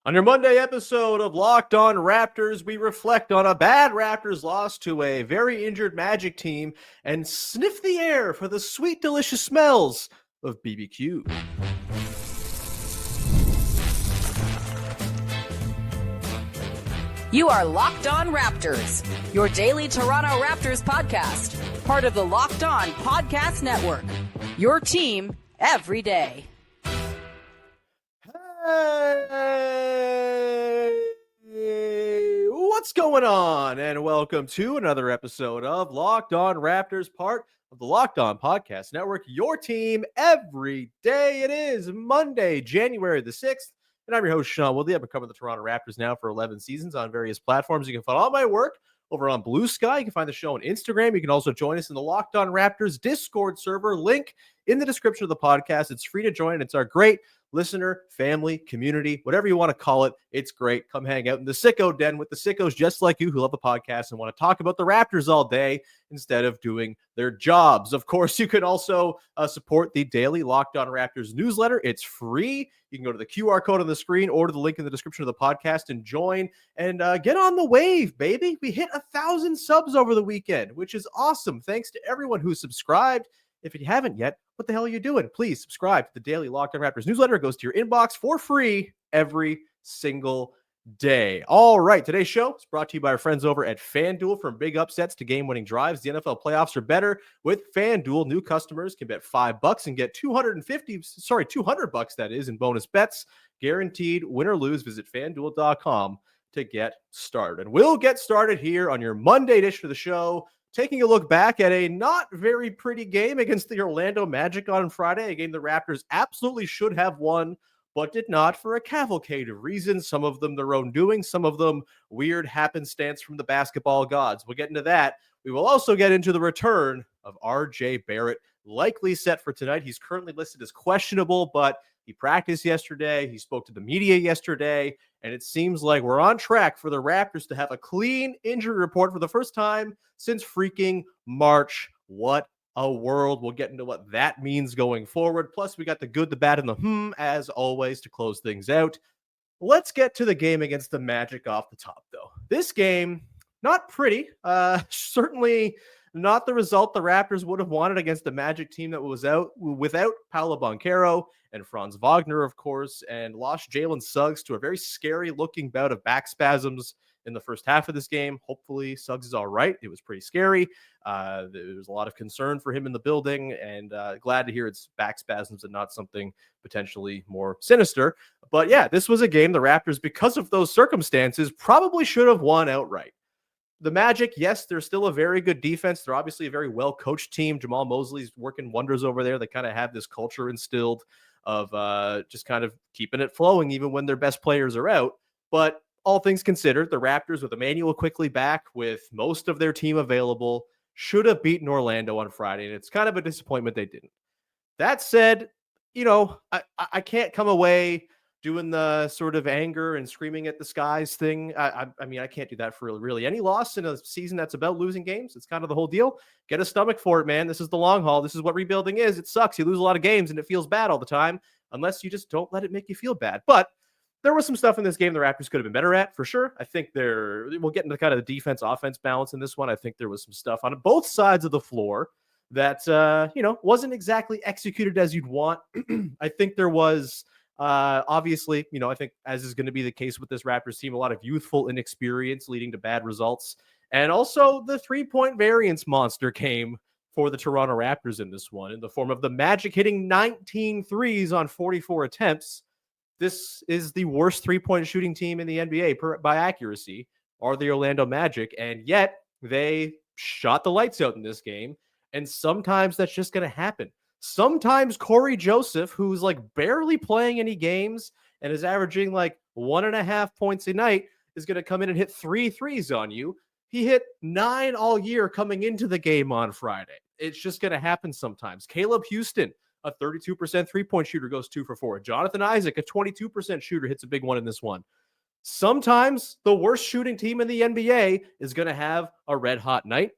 On your Monday episode of Locked On Raptors, we reflect on a bad Raptors loss to a very injured Magic team and sniff the air for the sweet, delicious smells of BBQ. You are Locked On Raptors, your daily Toronto Raptors podcast, part of the Locked On Podcast Network. Your team every day. Hey, what's going on? And welcome to another episode of Locked On Raptors, part of the Locked On Podcast Network, your team every day. It is Monday, January the 6th, and I'm your host, Sean Woodley. I've been covering the Toronto Raptors now for 11 seasons on various platforms. You can find all my work over on Blue Sky. You can find the show on Instagram. You can also join us in the Locked On Raptors Discord server. Link in the description of the podcast. It's free to join. It's our great listener, family, community, whatever you want to call it. It's great. Come hang out in the sicko den with the sickos just like you who love the podcast and want to talk about the Raptors all day instead of doing their jobs. Of course, you can also support the daily Locked On Raptors newsletter. It's free. You can go to the QR code on the screen or to the link in the description of the podcast and join and get on the wave, baby. We hit 1,000 subs over the weekend, which is awesome. Thanks to everyone who subscribed. If you haven't yet, what the hell are you doing? Please subscribe to the daily Locked On Raptors newsletter. It goes to your inbox for free every single day. All right, today's show is brought to you by our friends over at FanDuel. From big upsets to game-winning drives, the NFL playoffs are better with FanDuel. New customers can bet $5 and get $200 that is in bonus bets. Guaranteed win or lose. Visit FanDuel.com to get started. And we'll get started here on your Monday edition of the show, taking a look back at a not very pretty game against the Orlando Magic on Friday, a game the Raptors absolutely should have won, but did not for a cavalcade of reasons, some of them their own doing, some of them weird happenstance from the basketball gods. We'll get into that. We will also get into the return of RJ Barrett, likely set for tonight. He's currently listed as questionable, but he practiced yesterday. He spoke to the media yesterday, and it seems like we're on track for the Raptors to have a clean injury report for the first time since freaking March. What a world. We'll get into what that means going forward. Plus, we got the good, the bad, and the as always, to close things out. Let's get to the game against the Magic off the top, though. This game, not pretty. Certainly not the result the Raptors would have wanted against a Magic team that was out without Paolo Banchero and Franz Wagner, of course, and lost Jalen Suggs to a very scary-looking bout of back spasms in the first half of this game. Hopefully, Suggs is all right. It was pretty scary. There was a lot of concern for him in the building, and glad to hear it's back spasms and not something potentially more sinister. But yeah, this was a game the Raptors, because of those circumstances, probably should have won outright. The Magic, yes, they're still a very good defense. They're obviously a very well-coached team. Jamal Mosley's working wonders over there. They kind of have this culture instilled of just kind of keeping it flowing even when their best players are out. But all things considered, the Raptors, with Emmanuel quickly back, with most of their team available, should have beaten Orlando on Friday, and it's kind of a disappointment they didn't. That said, you know, I can't come away doing the sort of anger and screaming at the skies thing. I mean, I can't do that for really any loss in a season that's about losing games. It's kind of the whole deal. Get a stomach for it, man. This is the long haul. This is what rebuilding is. It sucks. You lose a lot of games and it feels bad all the time, unless you just don't let it make you feel bad. But there was some stuff in this game the Raptors could have been better at, for sure. I think we'll get into kind of the defense-offense balance in this one. I think there was some stuff on both sides of the floor that, wasn't exactly executed as you'd want. I think there was, obviously, I think, as is going to be the case with this Raptors team, a lot of youthful inexperience leading to bad results. And also the three-point variance monster came for the Toronto Raptors in this one in the form of the Magic hitting 19 threes on 44 attempts. This is the worst three-point shooting team in the NBA by accuracy, are the Orlando Magic, and yet they shot the lights out in this game, and sometimes that's just going to happen. Sometimes Corey Joseph, who's like barely playing any games and is averaging like 1.5 points a night, is going to come in and hit 3 threes on you. He hit 9 all year coming into the game on Friday. It's just going to happen sometimes. Caleb Houston, a 32% three-point shooter, goes 2 for 4. Jonathan Isaac, a 22% shooter, hits a big one in this one. Sometimes the worst shooting team in the NBA is going to have a red-hot night,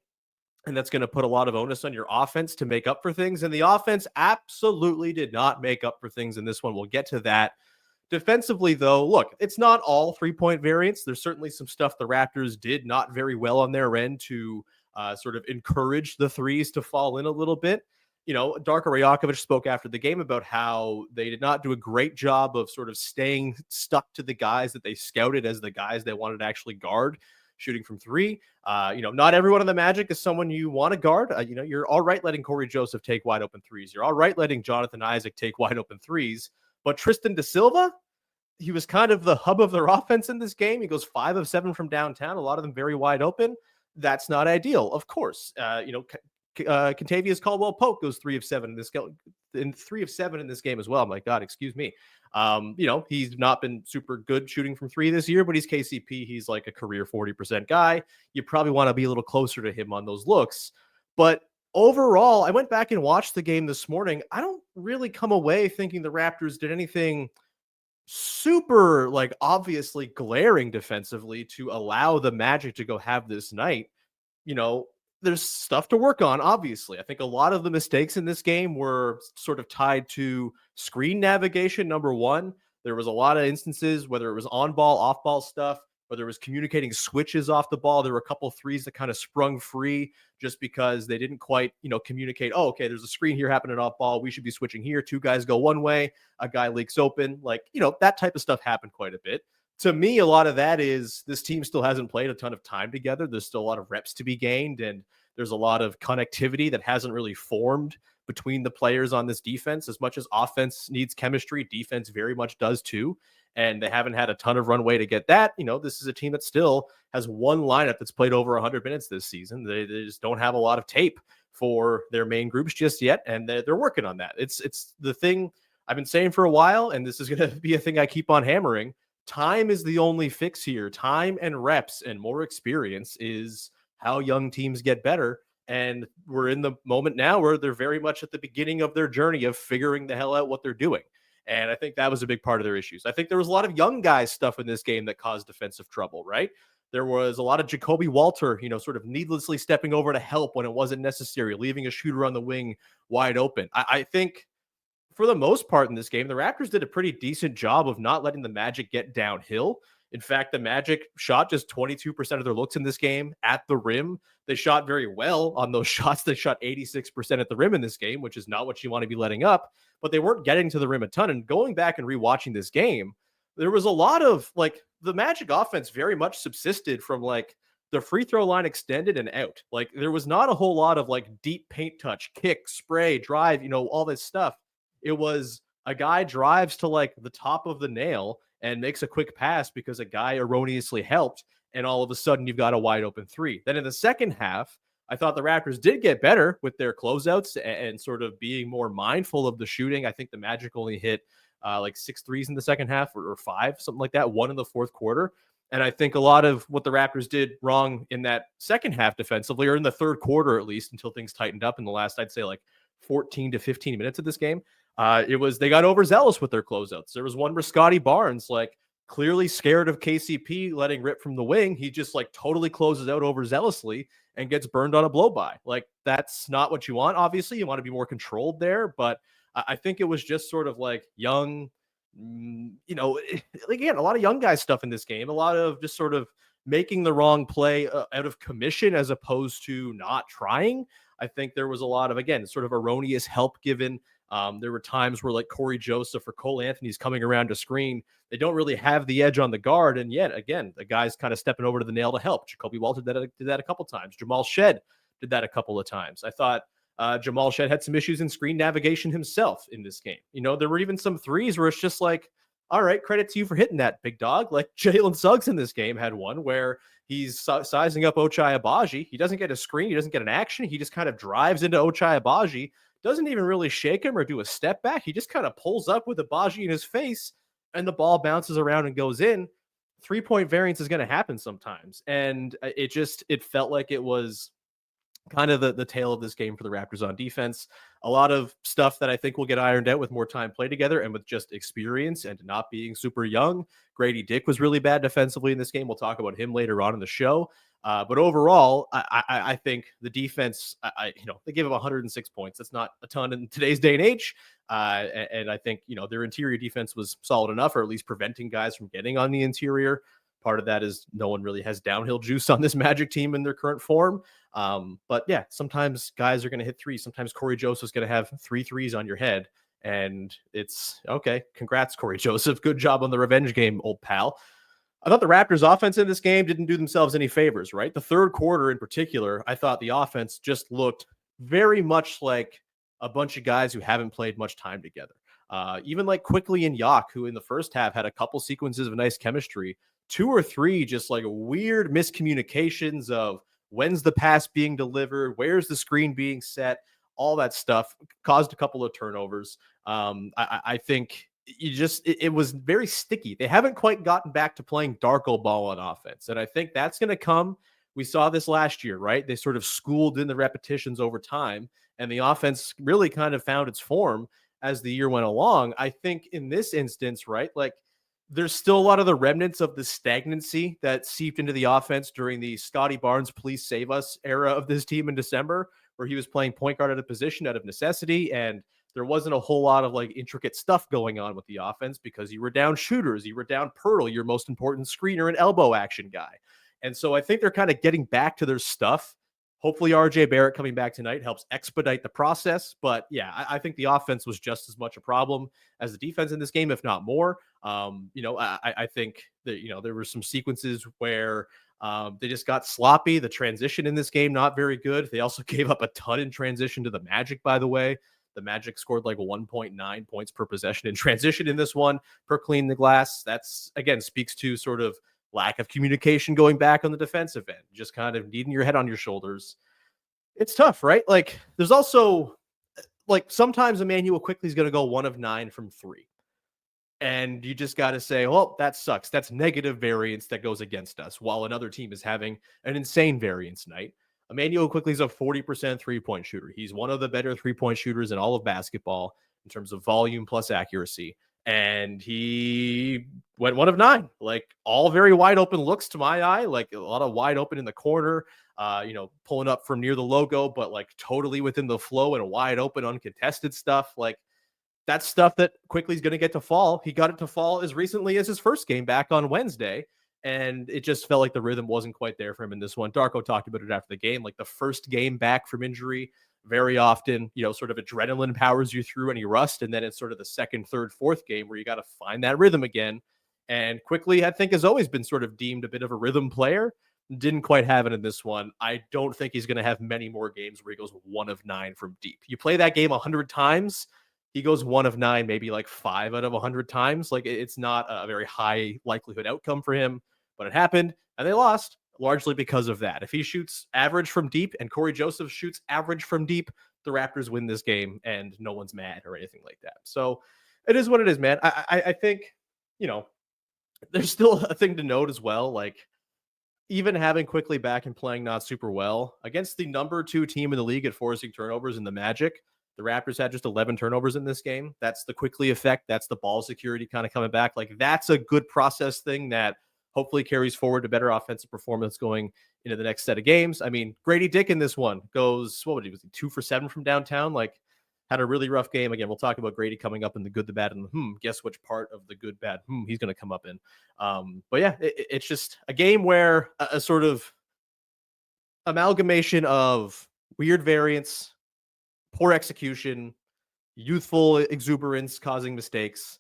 and that's going to put a lot of onus on your offense to make up for things, and the offense absolutely did not make up for things in this one. We'll get to that. Defensively, though, look, it's not all 3-point variance. There's certainly some stuff the Raptors did not very well on their end to sort of encourage the threes to fall in a little bit. Darko Rajakovic spoke after the game about how they did not do a great job of sort of staying stuck to the guys that they scouted as the guys they wanted to actually guard shooting from three. Not everyone in the Magic is someone you want to guard. You're all right letting Corey Joseph take wide open threes. You're all right letting Jonathan Isaac take wide open threes. But Tristan da Silva, he was kind of the hub of their offense in this game. He goes 5 of 7 from downtown, a lot of them very wide open. That's not ideal, of course. Kentavious Caldwell-Pope goes 3 of 7 in this game, and 3 of 7 in this game as well. My God, excuse me. He's not been super good shooting from three this year, but he's KCP. He's like a career 40% guy. You probably want to be a little closer to him on those looks. But overall, I went back and watched the game this morning. I don't really come away thinking the Raptors did anything super like obviously glaring defensively to allow the Magic to go have this night. There's stuff to work on, obviously. I think a lot of the mistakes in this game were sort of tied to screen navigation, number one. There was a lot of instances, whether it was on ball, off ball stuff, whether it was communicating switches off the ball. There were a couple of threes that kind of sprung free just because they didn't quite, communicate, oh, okay, there's a screen here happening off ball. We should be switching here. Two guys go one way, a guy leaks open. That type of stuff happened quite a bit. To me, a lot of that is this team still hasn't played a ton of time together. There's still a lot of reps to be gained, and there's a lot of connectivity that hasn't really formed between the players on this defense. As much as offense needs chemistry, defense very much does too. And they haven't had a ton of runway to get that. This is a team that still has one lineup that's played over 100 minutes this season. They just don't have a lot of tape for their main groups just yet, and they're working on that. It's the thing I've been saying for a while, and this is going to be a thing I keep on hammering. Time is the only fix here. Time and reps and more experience is how young teams get better. And we're in the moment now where they're very much at the beginning of their journey of figuring the hell out what they're doing. And I think that was a big part of their issues. I think there was a lot of young guys stuff in this game that caused defensive trouble, right? There was a lot of Jacoby Walter, sort of needlessly stepping over to help when it wasn't necessary, leaving a shooter on the wing wide open. I think for the most part in this game, the Raptors did a pretty decent job of not letting the Magic get downhill. In fact, the Magic shot just 22% of their looks in this game at the rim. They shot very well on those shots. They shot 86% at the rim in this game, which is not what you want to be letting up, but they weren't getting to the rim a ton. And going back and rewatching this game, there was a lot of the Magic offense very much subsisted from the free throw line extended and out. There was not a whole lot of deep paint touch, kick, spray, drive, all this stuff. It was a guy drives to the top of the nail and makes a quick pass because a guy erroneously helped, and all of a sudden you've got a wide open three. Then in the second half, I thought the Raptors did get better with their closeouts and sort of being more mindful of the shooting. I think the Magic only hit 6 threes in the second half or 5, something like that, 1 in the fourth quarter. And I think a lot of what the Raptors did wrong in that second half defensively, or in the third quarter at least, until things tightened up in the last, I'd say 14 to 15 minutes of this game, they got overzealous with their closeouts. There was one where Scottie Barnes, clearly scared of KCP letting rip from the wing, he just totally closes out overzealously and gets burned on a blow by. That's not what you want. Obviously, you want to be more controlled there, but I think it was just sort of young, again, a lot of young guys stuff in this game, a lot of just sort of making the wrong play out of commission as opposed to not trying. I think there was a lot of, again, sort of erroneous help given. There were times where Corey Joseph or Cole Anthony's coming around to screen. They don't really have the edge on the guard. And yet, again, the guy's kind of stepping over to the nail to help. Jacoby Walter did that a couple times. Jamal Shed did that a couple of times. I thought Jamal Shed had some issues in screen navigation himself in this game. There were even some threes where it's just all right, credit to you for hitting that, big dog. Jalen Suggs in this game had one where he's sizing up Ochai Agbaji. He doesn't get a screen. He doesn't get an action. He just kind of drives into Ochai Agbaji. Doesn't even really shake him or do a step back. He just kind of pulls up with Agbaji in his face, and the ball bounces around and goes in. 3-point variance is going to happen sometimes. And it felt like it was kind of the tail of this game for the Raptors on defense. A lot of stuff that I think will get ironed out with more time played together and with just experience and not being super young. Gradey Dick was really bad defensively in this game. We'll talk about him later on in the show. But overall, I think the defense, they gave up 106 points. That's not a ton in today's day and age. And I think, their interior defense was solid enough, or at least preventing guys from getting on the interior. Part of that is no one really has downhill juice on this Magic team in their current form. But yeah, sometimes guys are going to hit threes. Sometimes Corey Joseph's going to have 3 threes on your head. And it's okay. Congrats, Corey Joseph. Good job on the revenge game, old pal. I thought the Raptors offense in this game didn't do themselves any favors, right? The third quarter in particular, I thought the offense just looked very much like a bunch of guys who haven't played much time together. Even like Quickly and Yak, who in the first half had a couple sequences of nice chemistry, 2 or 3 just like weird miscommunications of when's the pass being delivered, where's the screen being set, all that stuff caused a couple of turnovers. I think it was very sticky. They haven't quite gotten back to playing Darko ball on offense. And I think that's going to come. We saw this last year, right? They sort of schooled in the repetitions over time, and the offense really kind of found its form as the year went along. I think in this instance, right, like there's still a lot of the remnants of the stagnancy that seeped into the offense during the Scottie Barnes, please save us era of this team in December, where he was playing point guard at a position out of necessity. And there wasn't a whole lot of like intricate stuff going on with the offense because you were down shooters, you were down Pirtle, your most important screener and elbow action guy. And so I think they're kind of getting back to their stuff. Hopefully RJ Barrett coming back tonight helps expedite the process. But yeah, I think the offense was just as much a problem as the defense in this game, if not more. I think that, there were some sequences where they just got sloppy. The transition in this game, not very good. They also gave up a ton in transition to the Magic, by the way. The Magic scored like 1.9 points per possession in transition in this one per clean the glass. That's, again, speaks to sort of lack of communication going back on the defensive end, just kind of needing your head on your shoulders. It's tough, right? Like there's also like sometimes Emmanuel Quickly is going to go 1 of 9 from 3. And you just got to say, well, that sucks. That's negative variance that goes against us while another team is having an insane variance night. Emmanuel Quickly is a 40% 3-point shooter. He's one of the better 3-point shooters in all of basketball in terms of volume plus accuracy. And he went 1 of 9, like all very wide open looks to my eye, like a lot of wide open in the corner, pulling up from near the logo, but like totally within the flow and wide open, uncontested stuff. Like that's stuff that Quickly's going to get to fall. He got it to fall as recently as his first game back on Wednesday. And it just felt like the rhythm wasn't quite there for him in this one. Darko talked about it after the game, like the first game back from injury, very often, sort of adrenaline powers you through any rust. And then it's sort of the second, third, fourth game where you got to find that rhythm again. And Quickly, I think, has always been sort of deemed a bit of a rhythm player. Didn't quite have it in this one. I don't think he's going to have many more games where he goes 1 of 9 from deep. You play that game 100 times, he goes 1 of 9, maybe like 5 out of 100 times. Like it's not a very high likelihood outcome for him, but it happened and they lost largely because of that. If he shoots average from deep and Corey Joseph shoots average from deep, the Raptors win this game and no one's mad or anything like that. So it is what it is, man. I think, there's still a thing to note as well. Like even having Quickly back and playing not super well against the number 2 team in the league at forcing turnovers in the Magic, the Raptors had just 11 turnovers in this game. That's the Quickly effect. That's the ball security kind of coming back. Like that's a good process thing that hopefully carries forward to better offensive performance going into the next set of games. I mean, Gradey Dick in this one goes, what would he, was he 2 for 7 from downtown? Like had a really rough game. Again, we'll talk about Gradey coming up in the good, the bad, and the guess which part of the good, bad, he's going to come up in. But yeah, it's just a game where a sort of amalgamation of weird variance, poor execution, youthful exuberance causing mistakes,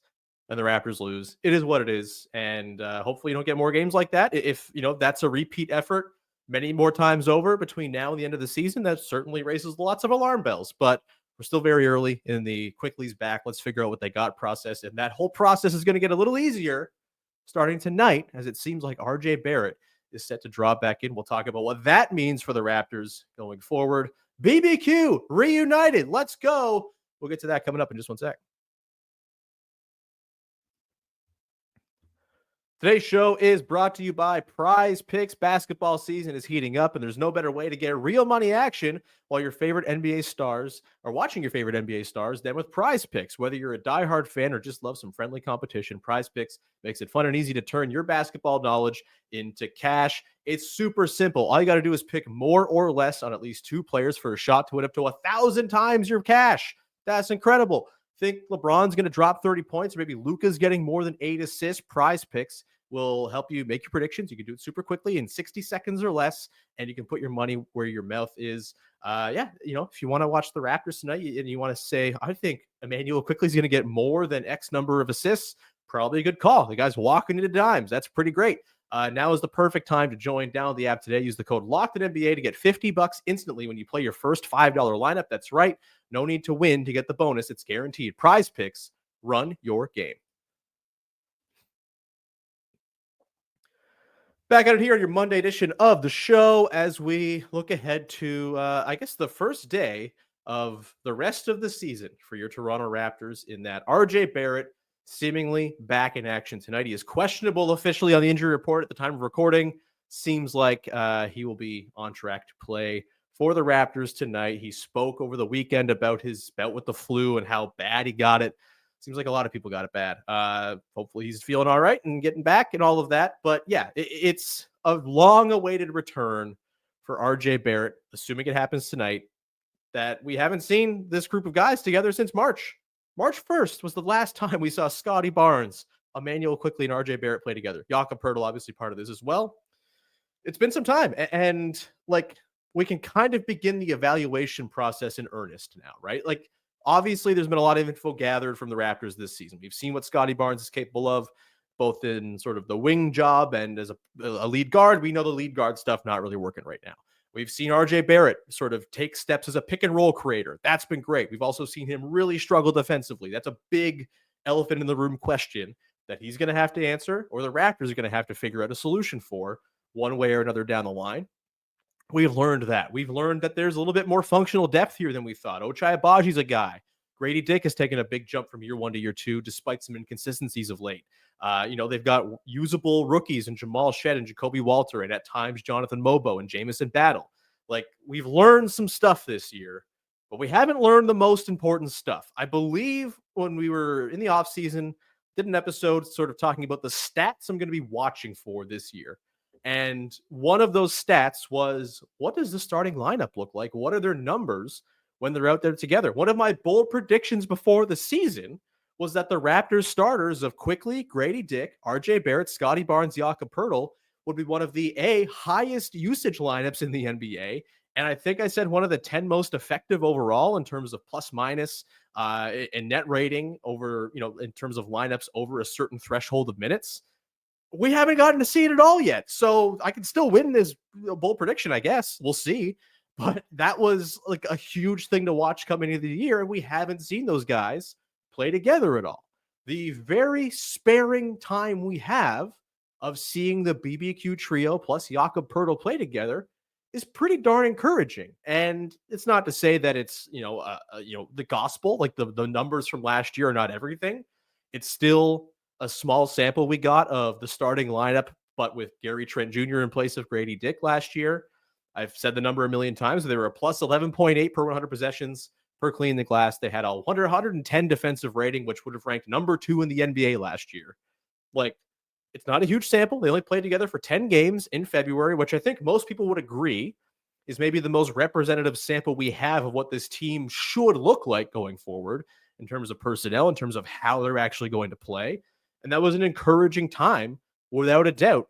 and the Raptors lose. It is what it is. And hopefully you don't get more games like that. If, that's a repeat effort many more times over between now and the end of the season, that certainly raises lots of alarm bells. But we're still very early in the Quickly's back. Let's figure out what they got process. And that whole process is going to get a little easier starting tonight, as it seems like RJ Barrett is set to draw back in. We'll talk about what that means for the Raptors going forward. BBQ reunited. Let's go. We'll get to that coming up in just one sec. Today's show is brought to you by Prize Picks. Basketball season is heating up, and there's no better way to get real money action while your favorite NBA stars are watching your favorite NBA stars than with Prize Picks. Whether you're a diehard fan or just love some friendly competition, Prize Picks makes it fun and easy to turn your basketball knowledge into cash. It's super simple. All you got to do is pick more or less on at least two players for a shot to win up to 1,000 times your cash. That's incredible. Think LeBron's going to drop 30 points, or maybe Luka's getting more than 8 assists. Prize Picks will help you make your predictions. You can do it super quickly in 60 seconds or less, and you can put your money where your mouth is. If you want to watch the Raptors tonight and you want to say, I think Emmanuel Quickly is going to get more than X number of assists, probably a good call. The guy's walking into dimes. That's pretty great. Now is the perfect time to join. Download the app today. Use the code LOCKEDONNBA to get $50 instantly when you play your first $5 lineup. That's right. No need to win to get the bonus. It's guaranteed. Prize Picks. Run your game. Back at it here on your Monday edition of the show as we look ahead to, the first day of the rest of the season for your Toronto Raptors, in that RJ Barrett seemingly back in action tonight. He is questionable officially on the injury report at the time of recording. Seems like he will be on track to play for the Raptors tonight. He spoke over the weekend about his bout with the flu and how bad he got it. Seems like a lot of people got it bad. Hopefully he's feeling all right and getting back and all of that. But yeah, it's a long-awaited return for RJ Barrett, assuming it happens tonight, that we haven't seen this group of guys together since March. March 1st was the last time we saw Scottie Barnes, Emmanuel Quickly, and RJ Barrett play together. Jakob Poeltl, obviously part of this as well. It's been some time, and we can kind of begin the evaluation process in earnest now, right? Obviously, there's been a lot of info gathered from the Raptors this season. We've seen what Scottie Barnes is capable of, both in sort of the wing job and as a lead guard. We know the lead guard stuff not really working right now. We've seen RJ Barrett sort of take steps as a pick and roll creator. That's been great. We've also seen him really struggle defensively. That's a big elephant in the room question that he's going to have to answer, or the Raptors are going to have to figure out a solution for one way or another down the line. We've learned that. We've learned that there's a little bit more functional depth here than we thought. Ochai Abaji's a guy. Gradey Dick has taken a big jump from year 1 to year 2, despite some inconsistencies of late. They've got usable rookies in Jamal Shed and Jacoby Walter, and at times Jonathan Mobo and Jamison Battle. We've learned some stuff this year, but we haven't learned the most important stuff. I believe when we were in the offseason, did an episode sort of talking about the stats I'm going to be watching for this year. And one of those stats was, what does the starting lineup look like? What are their numbers when they're out there together? One of my bold predictions before the season was that the Raptors starters of Quickly, Gradey Dick, RJ Barrett, Scottie Barnes, Jakob Poeltl would be one of the highest usage lineups in the NBA. And I think I said one of the 10 most effective overall in terms of plus minus and net rating over, in terms of lineups over a certain threshold of minutes. We haven't gotten to see it at all yet. So I can still win this bold prediction, I guess. We'll see. But that was a huge thing to watch coming into the year. And we haven't seen those guys play together at all. The very sparing time we have of seeing the BBQ trio plus Jakob Poeltl play together is pretty darn encouraging. And it's not to say that it's, the gospel, the numbers from last year are not everything. It's still a small sample we got of the starting lineup, but with Gary Trent Jr. in place of Gradey Dick last year. I've said the number a million times. They were a plus 11.8 per 100 possessions per clean the glass. They had a 110 defensive rating, which would have ranked number 2 in the NBA last year. It's not a huge sample. They only played together for 10 games in February, which I think most people would agree is maybe the most representative sample we have of what this team should look like going forward in terms of personnel, in terms of how they're actually going to play. And that was an encouraging time, without a doubt.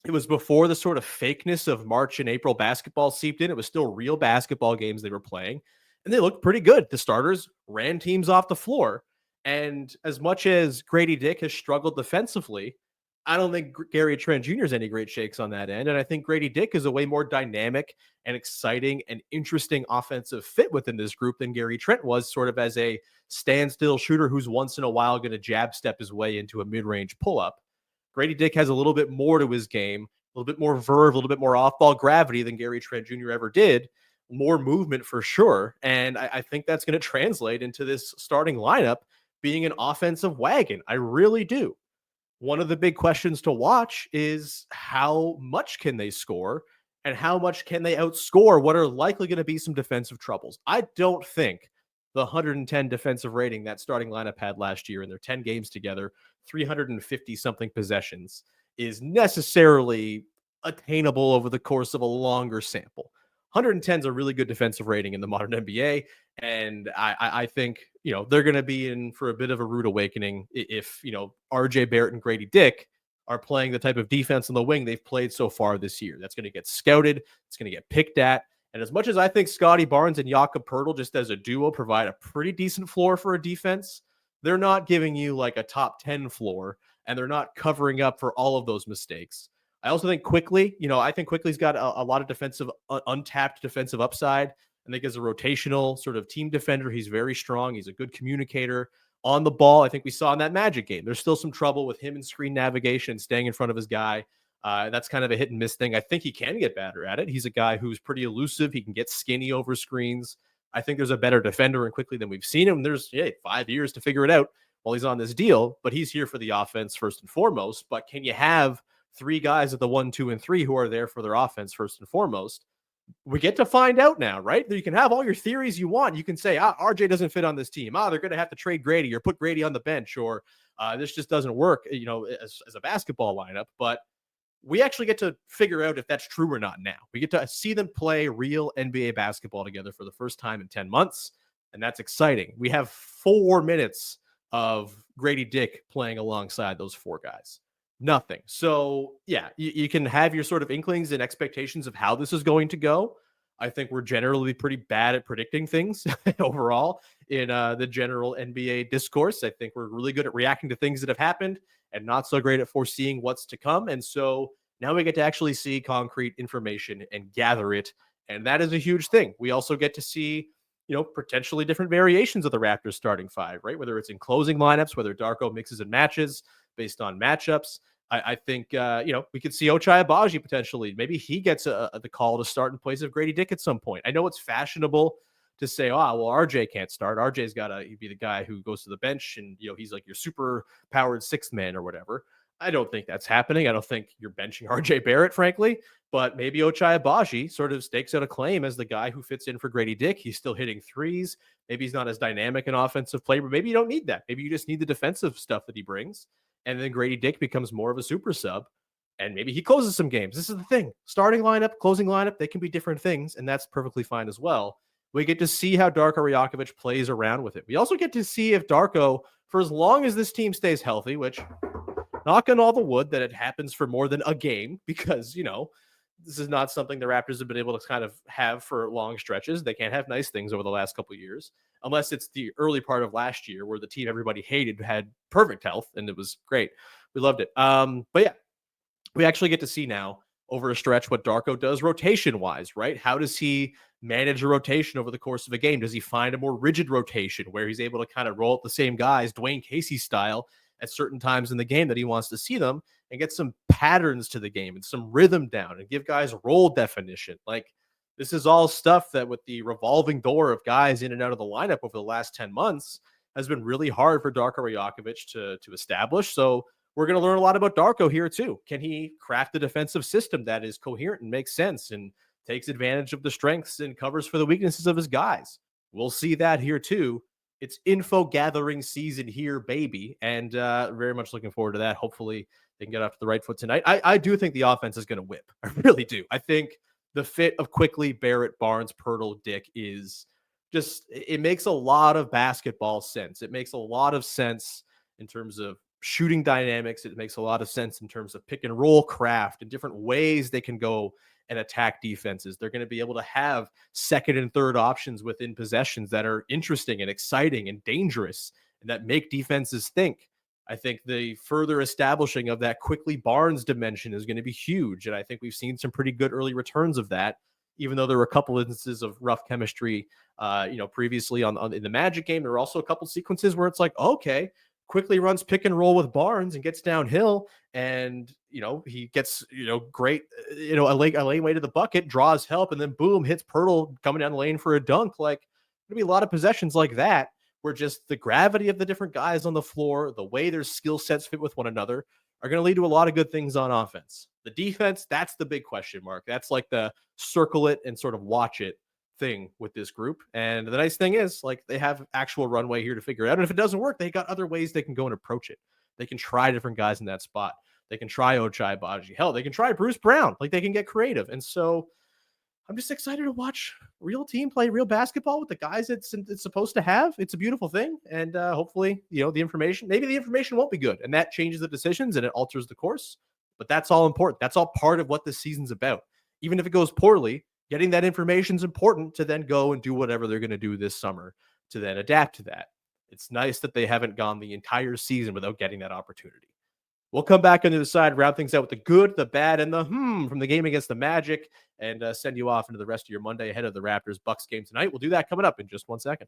It was before the sort of fakeness of March and April basketball seeped in. It was still real basketball games they were playing, and they looked pretty good. The starters ran teams off the floor. And as much as Gradey Dick has struggled defensively, I don't think Gary Trent Jr. is any great shakes on that end. And I think Gradey Dick is a way more dynamic and exciting and interesting offensive fit within this group than Gary Trent was, sort of as a standstill shooter who's once in a while going to jab step his way into a mid-range pull-up. Gradey Dick has a little bit more to his game, a little bit more verve, a little bit more off-ball gravity than Gary Trent Jr. ever did. More movement for sure. And I think that's going to translate into this starting lineup being an offensive wagon. I really do. one of the big questions to watch is how much can they score and how much can they outscore what are likely going to be some defensive troubles. I don't think the 110 defensive rating that starting lineup had last year in their 10 games together, 350 something possessions, is necessarily attainable over the course of a longer sample. 110 is a really good defensive rating in the modern NBA. And I think, they're going to be in for a bit of a rude awakening if, RJ Barrett and Gradey Dick are playing the type of defense on the wing they've played so far this year. That's going to get scouted. It's going to get picked at. And as much as I think Scottie Barnes and Jakob Poeltl just as a duo provide a pretty decent floor for a defense, they're not giving you like a top 10 floor, and they're not covering up for all of those mistakes. I also think Quickly, I think Quickly's got a lot of defensive, untapped defensive upside. I think as a rotational sort of team defender, he's very strong. He's a good communicator on the ball. I think we saw in that Magic game, there's still some trouble with him in screen navigation, staying in front of his guy. That's kind of a hit and miss thing. I think he can get better at it. He's a guy who's pretty elusive. He can get skinny over screens. I think there's a better defender and Quickly than we've seen him. There's 5 years to figure it out while he's on this deal, but he's here for the offense first and foremost. But can you have 3 guys at the 1, 2, and 3 who are there for their offense first and foremost? We get to find out now, right? You can have all your theories you want. You can say, RJ doesn't fit on this team. They're going to have to trade Gradey or put Gradey on the bench, or this just doesn't work, as a basketball lineup. But we actually get to figure out if that's true or not now. We get to see them play real NBA basketball together for the first time in 10 months, and that's exciting. We have 4 minutes of Gradey Dick playing alongside those 4 guys. Nothing. So, yeah, you can have your sort of inklings and expectations of how this is going to go. I think we're generally pretty bad at predicting things overall in the general NBA discourse. I think we're really good at reacting to things that have happened and not so great at foreseeing what's to come. And so now we get to actually see concrete information and gather it. And that is a huge thing. We also get to see, potentially different variations of the Raptors starting 5, right? Whether it's in closing lineups, whether Darko mixes and matches based on matchups. I think, we could see Ochai Agbaji potentially. Maybe he gets the call to start in place of Gradey Dick at some point. I know it's fashionable to say, RJ can't start. RJ's got to be the guy who goes to the bench and, he's like your super powered 6th man or whatever. I don't think that's happening. I don't think you're benching RJ Barrett, frankly, but maybe Ochai Agbaji sort of stakes out a claim as the guy who fits in for Gradey Dick. He's still hitting threes. Maybe he's not as dynamic an offensive player, but maybe you don't need that. Maybe you just need the defensive stuff that he brings. And then Gradey Dick becomes more of a super sub, and maybe he closes some games. This is the thing. Starting lineup, closing lineup, they can be different things, and that's perfectly fine as well. We get to see how Darko Rajakovic plays around with it. We also get to see if Darko, for as long as this team stays healthy, which, knock on all the wood that it happens for more than a game, because, this is not something the Raptors have been able to kind of have for long stretches. They can't have nice things over the last couple of years, unless it's the early part of last year where the team everybody hated had perfect health, and it was great. We loved it. But yeah, we actually get to see now over a stretch what Darko does rotation-wise, right? How does he manage a rotation over the course of a game? Does he find a more rigid rotation where he's able to kind of roll out the same guys, Dwayne Casey style, at certain times in the game that he wants to see them, and get some patterns to the game and some rhythm down and give guys role definition? Like, this is all stuff that with the revolving door of guys in and out of the lineup over the last 10 months has been really hard for Darko Rajakovic to establish. So we're going to learn a lot about Darko here too. Can he craft a defensive system that is coherent and makes sense and takes advantage of the strengths and covers for the weaknesses of his guys? We'll see that here too. It's info gathering season here, baby. And very much looking forward to that. Hopefully they can get off to the right foot tonight. I do think the offense is going to whip. I really do. I think the fit of Quickly, Barrett, Barnes, Poeltl, Dick is just, it makes a lot of basketball sense. It makes a lot of sense in terms of shooting dynamics. It makes a lot of sense in terms of pick and roll craft and different ways they can go and attack defenses. They're going to be able to have second and third options within possessions that are interesting and exciting and dangerous and that make defenses think. I think the further establishing of that Quickly Barnes dimension is going to be huge. And I think we've seen some pretty good early returns of that, even though there were a couple instances of rough chemistry, previously in the Magic game. There were also a couple sequences where it's like, okay, Quickly runs pick and roll with Barnes and gets downhill, and he gets great a lane way to the bucket, draws help, and then boom, hits Poeltl coming down the lane for a dunk. Like, there'll be a lot of possessions like that where just the gravity of the different guys on the floor, the way their skill sets fit with one another, are going to lead to a lot of good things on offense. The defense, that's the big question mark. That's like the circle it and sort of watch it thing with this group. And the nice thing is, like, they have actual runway here to figure it out. And if it doesn't work, they got other ways they can go and approach it. They can try different guys in that spot. They can try Ochai Baji. Hell, they can try Bruce Brown. Like, they can get creative. And so I'm just excited to watch real team play real basketball with the guys it's supposed to have. It's a beautiful thing. And hopefully, maybe the information won't be good. And that changes the decisions and it alters the course. But that's all important. That's all part of what this season's about. Even if it goes poorly, getting that information is important to then go and do whatever they're going to do this summer to then adapt to that. It's nice that they haven't gone the entire season without getting that opportunity. We'll come back on the other side, round things out with the good, the bad, and the from the game against the Magic, and send you off into the rest of your Monday ahead of the Raptors Bucks game tonight. We'll do that coming up in just 1 second.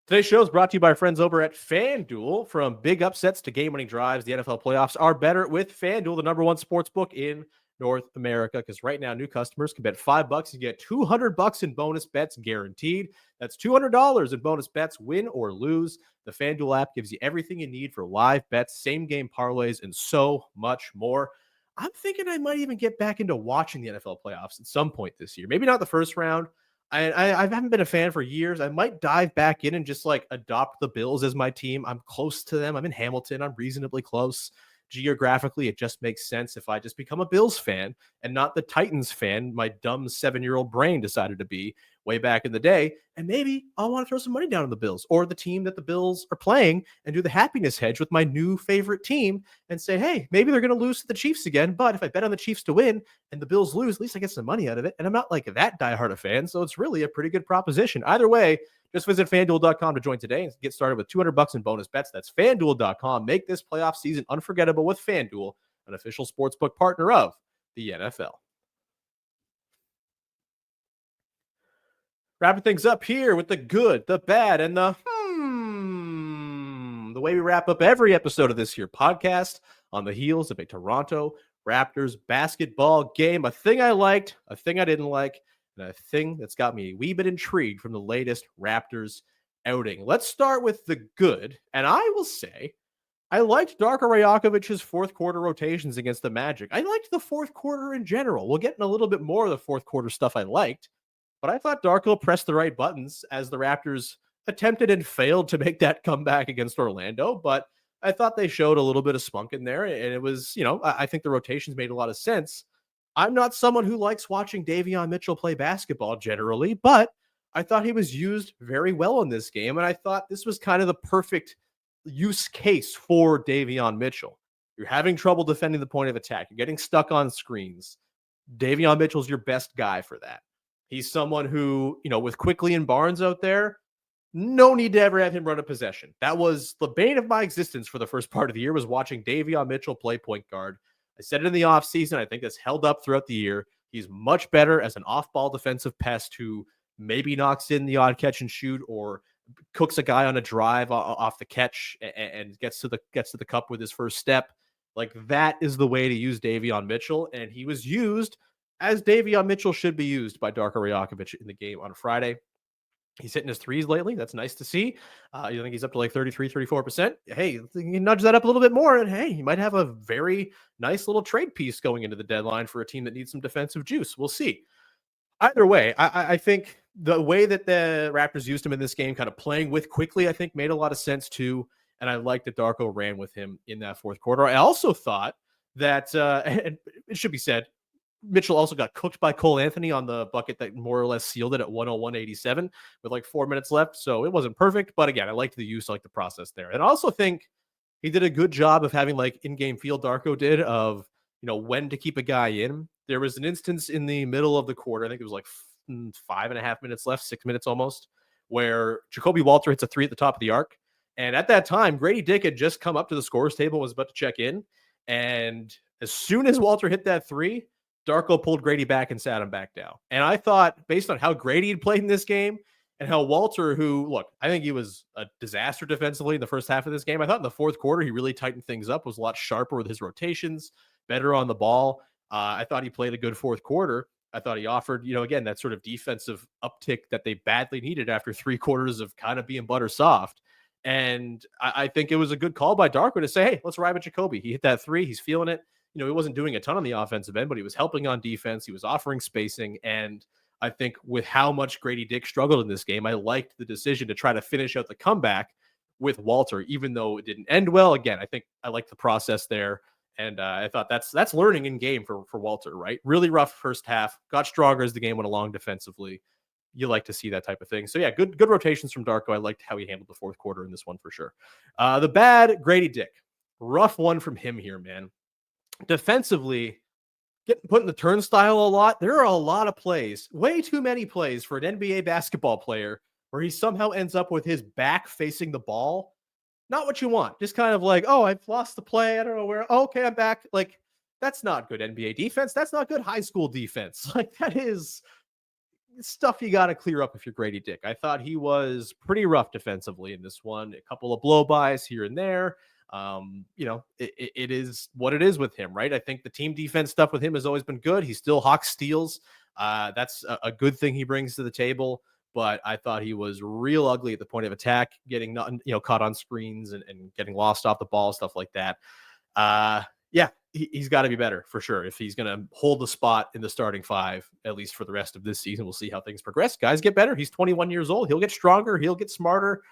Today's show is brought to you by our friends over at FanDuel. From big upsets to game-winning drives, the NFL playoffs are better with FanDuel, the number one sports book in North America, because right now new customers can bet $5 and get $200 in bonus bets guaranteed. That's $200 in bonus bets, win or lose. The FanDuel app gives you everything you need for live bets, same game parlays, and so much more. I'm thinking I might even get back into watching the NFL playoffs at some point this year. Maybe not the first round. I haven't been a fan for years. I might dive back in and just like adopt the Bills as my team. I'm close to them. I'm in Hamilton. I'm reasonably close. Geographically, it just makes sense if I just become a Bills fan and not the Titans fan my dumb 7-year-old brain decided to be way back in the day. And maybe I'll want to throw some money down on the Bills or the team that the Bills are playing and do the happiness hedge with my new favorite team and say, hey, maybe they're going to lose to the Chiefs again. But if I bet on the Chiefs to win and the Bills lose, at least I get some money out of it. And I'm not like that diehard a fan. So it's really a pretty good proposition. Either way, just visit FanDuel.com to join today and get started with $200 in bonus bets. That's FanDuel.com. Make this playoff season unforgettable with FanDuel, an official sportsbook partner of the NFL. Wrapping things up here with the good, the bad, and the the way we wrap up every episode of this here podcast on the heels of a Toronto Raptors basketball game. A thing I liked, a thing I didn't like, and a thing that's got me a wee bit intrigued from the latest Raptors outing. Let's start with the good, and I will say I liked Darko Rajakovic's fourth quarter rotations against the Magic. I liked the fourth quarter in general. We'll get in a little bit more of the fourth quarter stuff I liked, but I thought Darko pressed the right buttons as the Raptors attempted and failed to make that comeback against Orlando, but I thought they showed a little bit of spunk in there, and it was, I think the rotations made a lot of sense. I'm not someone who likes watching Davion Mitchell play basketball generally, but I thought he was used very well in this game, and I thought this was kind of the perfect use case for Davion Mitchell. You're having trouble defending the point of attack. You're getting stuck on screens. Davion Mitchell's your best guy for that. He's someone who, with Quickly and Barnes out there, no need to ever have him run a possession. That was the bane of my existence for the first part of the year, was watching Davion Mitchell play point guard. I said it in the offseason. I think that's held up throughout the year. He's much better as an off-ball defensive pest who maybe knocks in the odd catch and shoot or cooks a guy on a drive off the catch and gets to the cup with his first step. Like, that is the way to use Davion Mitchell, and he was used as Davion Mitchell should be used by Darko Rajakovic in the game on Friday. He's hitting his threes lately. That's nice to see. You think he's up to like 33, 34%. Hey, you nudge that up a little bit more, and hey, he might have a very nice little trade piece going into the deadline for a team that needs some defensive juice. We'll see. Either way, I think the way that the Raptors used him in this game, kind of playing with Quickly, I think made a lot of sense too. And I liked that Darko ran with him in that fourth quarter. I also thought that, and it should be said, Mitchell also got cooked by Cole Anthony on the bucket that more or less sealed it at 101-87 with like 4 minutes left. So it wasn't perfect, but again, I liked the use, I liked the process there. And I also think he did a good job of having like in-game feel Darko did of, when to keep a guy in. There was an instance in the middle of the quarter, I think it was like 5.5 minutes left, 6 minutes almost, where Jacoby Walter hits a three at the top of the arc. And at that time, Gradey Dick had just come up to the scorer's table, was about to check in. And as soon as Walter hit that three, Darko pulled Gradey back and sat him back down. And I thought, based on how Gradey had played in this game and how Walter, who, look, I think he was a disaster defensively in the first half of this game. I thought in the fourth quarter, he really tightened things up, was a lot sharper with his rotations, better on the ball. I thought he played a good fourth quarter. I thought he offered, again, that sort of defensive uptick that they badly needed after 3 quarters of kind of being butter soft. And I think it was a good call by Darko to say, hey, let's ride with Jacoby. He hit that three. He's feeling it. He wasn't doing a ton on the offensive end, but he was helping on defense. He was offering spacing. And I think with how much Gradey Dick struggled in this game, I liked the decision to try to finish out the comeback with Walter, even though it didn't end well. Again, I think I liked the process there. And I thought that's learning in game for Walter, right? Really rough first half, got stronger as the game went along defensively. You like to see that type of thing. So yeah, good rotations from Darko. I liked how he handled the fourth quarter in this one for sure. The bad, Gradey Dick. Rough one from him here, man. Defensively, getting put in the turnstile a lot. There are a lot of plays, way too many plays for an NBA basketball player where he somehow ends up with his back facing the ball. Not what you want. Just kind of like, oh, I've lost the play. I don't know where. Oh, okay, I'm back. Like, that's not good NBA defense. That's not good high school defense. Like, that is stuff you got to clear up if you're Gradey Dick. I thought he was pretty rough defensively in this one. A couple of blow-bys here and there. It is what it is with him, right? I think the team defense stuff with him has always been good. He still hawks steals. That's a good thing he brings to the table. But I thought he was real ugly at the point of attack, getting caught on screens and getting lost off the ball, stuff like that. He's got to be better for sure if he's going to hold the spot in the starting five, at least for the rest of this season. We'll see how things progress. Guys get better. He's 21 years old. He'll get stronger. He'll get smarter,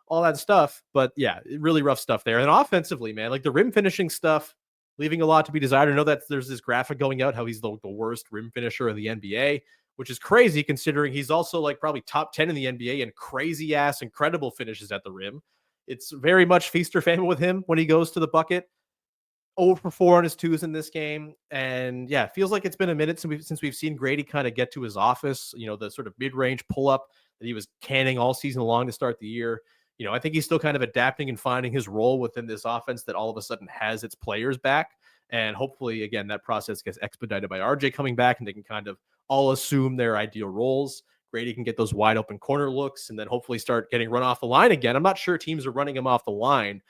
all that stuff. But yeah, really rough stuff there. And offensively, man, like the rim finishing stuff, leaving a lot to be desired. I know that there's this graphic going out how he's the worst rim finisher in the NBA, which is crazy considering he's also like probably top 10 in the NBA and crazy ass, incredible finishes at the rim. It's very much feast or famine with him when he goes to the bucket. 0 for 4 on his twos in this game. And yeah, it feels like it's been a minute since we've seen Gradey kind of get to his office, the sort of mid-range pull-up that he was canning all season long to start the year. I think he's still kind of adapting and finding his role within this offense that all of a sudden has its players back. And hopefully, again, that process gets expedited by RJ coming back and they can kind of all assume their ideal roles. Gradey can get those wide open corner looks and then hopefully start getting run off the line again. I'm not sure teams are running him off the line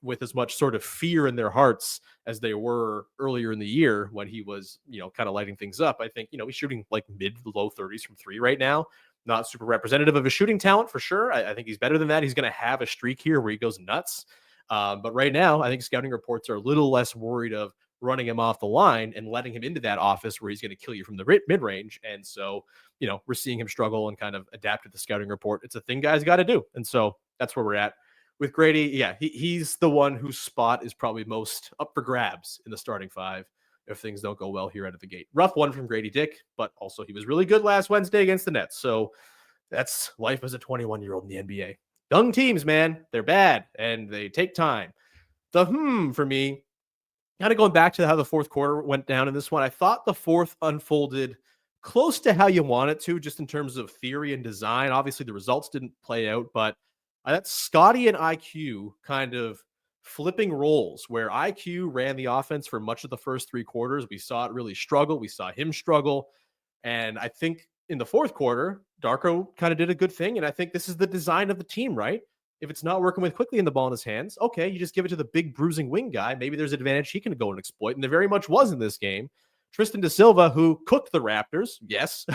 with as much sort of fear in their hearts as they were earlier in the year when he was, kind of lighting things up. I think, he's shooting like mid to low 30s from three right now. Not super representative of his shooting talent for sure. I think he's better than that. He's going to have a streak here where he goes nuts. But right now, I think scouting reports are a little less worried of running him off the line and letting him into that office where he's going to kill you from the mid-range. And so, we're seeing him struggle and kind of adapt to the scouting report. It's a thing guys got to do. And so that's where we're at. With Gradey, yeah, he's the one whose spot is probably most up for grabs in the starting five if things don't go well here out of the gate. Rough one from Gradey Dick, but also he was really good last Wednesday against the Nets. So that's life as a 21-year-old in the NBA. Young teams, man, they're bad and they take time. The for me, kind of going back to how the fourth quarter went down in this one, I thought the fourth unfolded close to how you want it to, just in terms of theory and design. Obviously, the results didn't play out, but that's Scottie and IQ kind of flipping roles where IQ ran the offense for much of the first three quarters. We saw it really struggle. We saw him struggle. And I think in the fourth quarter, Darko kind of did a good thing. And I think this is the design of the team, right? If it's not working with quickly in the ball in his hands, okay, you just give it to the big bruising wing guy. Maybe there's an advantage he can go and exploit. And there very much was in this game. Tristan da Silva, who cooked the Raptors. Yes,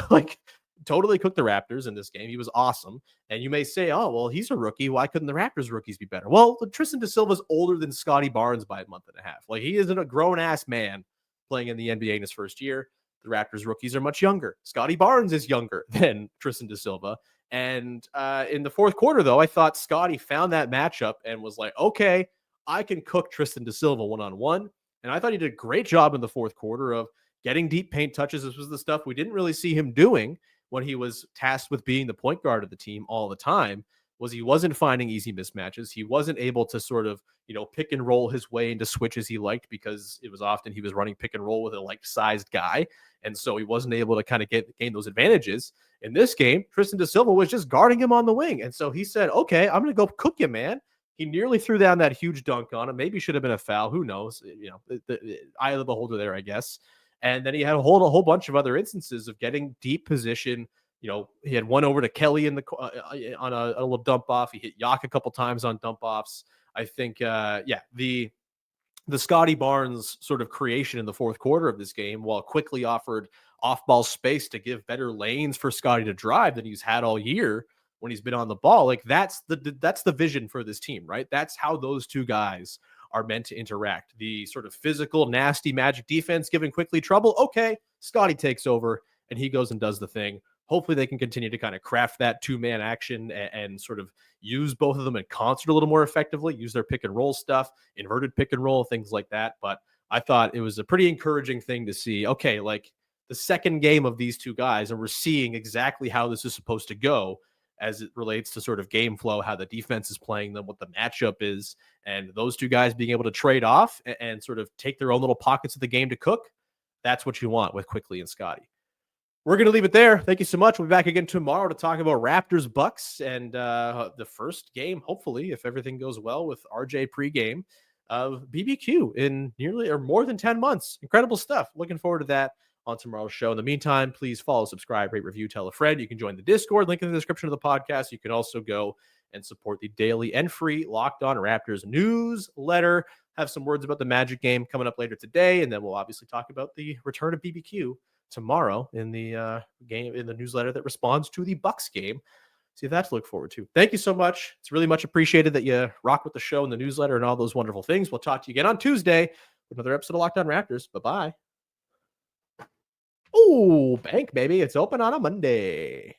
totally cooked the Raptors in this game. He was awesome. And you may say, oh, well, he's a rookie. Why couldn't the Raptors rookies be better? Well, Tristan da Silva's older than Scottie Barnes by a month and a half. Like, he isn't a grown-ass man playing in the NBA in his first year. The Raptors rookies are much younger. Scottie Barnes is younger than Tristan da Silva. And in the fourth quarter, though, I thought Scottie found that matchup and was like, okay, I can cook Tristan da Silva one-on-one. And I thought he did a great job in the fourth quarter of getting deep paint touches. This was the stuff we didn't really see him doing when he was tasked with being the point guard of the team all the time. Was he wasn't finding easy mismatches. He wasn't able to sort of, pick and roll his way into switches he liked, because it was often he was running pick and roll with a sized guy. And so he wasn't able to kind of gain those advantages. In this game, Tristan da Silva was just guarding him on the wing. And so he said, okay, I'm going to go cook you, man. He nearly threw down that huge dunk on him. Maybe should have been a foul. Who knows? The eye of the beholder there, I guess. And then he had a whole bunch of other instances of getting deep position. He had one over to Kelly in the on a little dump off. He hit Yak a couple times on dump offs. I think, the Scottie Barnes sort of creation in the fourth quarter of this game, while quickly offered off-ball space to give better lanes for Scottie to drive than he's had all year, when he's been on the ball. Like that's the vision for this team, right? That's how those two guys are meant to interact. The sort of physical, nasty Magic defense giving quickly trouble. Okay, Scottie takes over and he goes and does the thing. Hopefully they can continue to kind of craft that two-man action and sort of use both of them in concert a little more effectively, use their pick and roll stuff, inverted pick and roll, things like that. But I thought it was a pretty encouraging thing to see. Okay, like the second game of these two guys, and we're seeing exactly how this is supposed to go as it relates to sort of game flow, how the defense is playing them, what the matchup is, and those two guys being able to trade off and sort of take their own little pockets of the game to cook. That's what you want with Quickley and Scottie. We're going to leave it there. Thank you so much. We'll be back again tomorrow to talk about Raptors Bucks and the first game, hopefully, if everything goes well with RJ pregame of BBQ in nearly or more than 10 months. Incredible stuff. Looking forward to that on tomorrow's show. In the meantime, please follow, subscribe, rate, review, tell a friend. You can join the Discord, link in the description of the podcast. You can also go and support the daily and free Locked On Raptors newsletter. Have some words about the Magic game coming up later today, and then we'll obviously talk about the return of BBQ tomorrow in the game, in the newsletter that responds to the Bucks game. See if that's to look forward to. Thank you so much. It's really much appreciated that you rock with the show and the newsletter and all those wonderful things. We'll talk to you again on Tuesday with another episode of Locked On Raptors. Bye-bye. Oh, bank, baby. It's open on a Monday.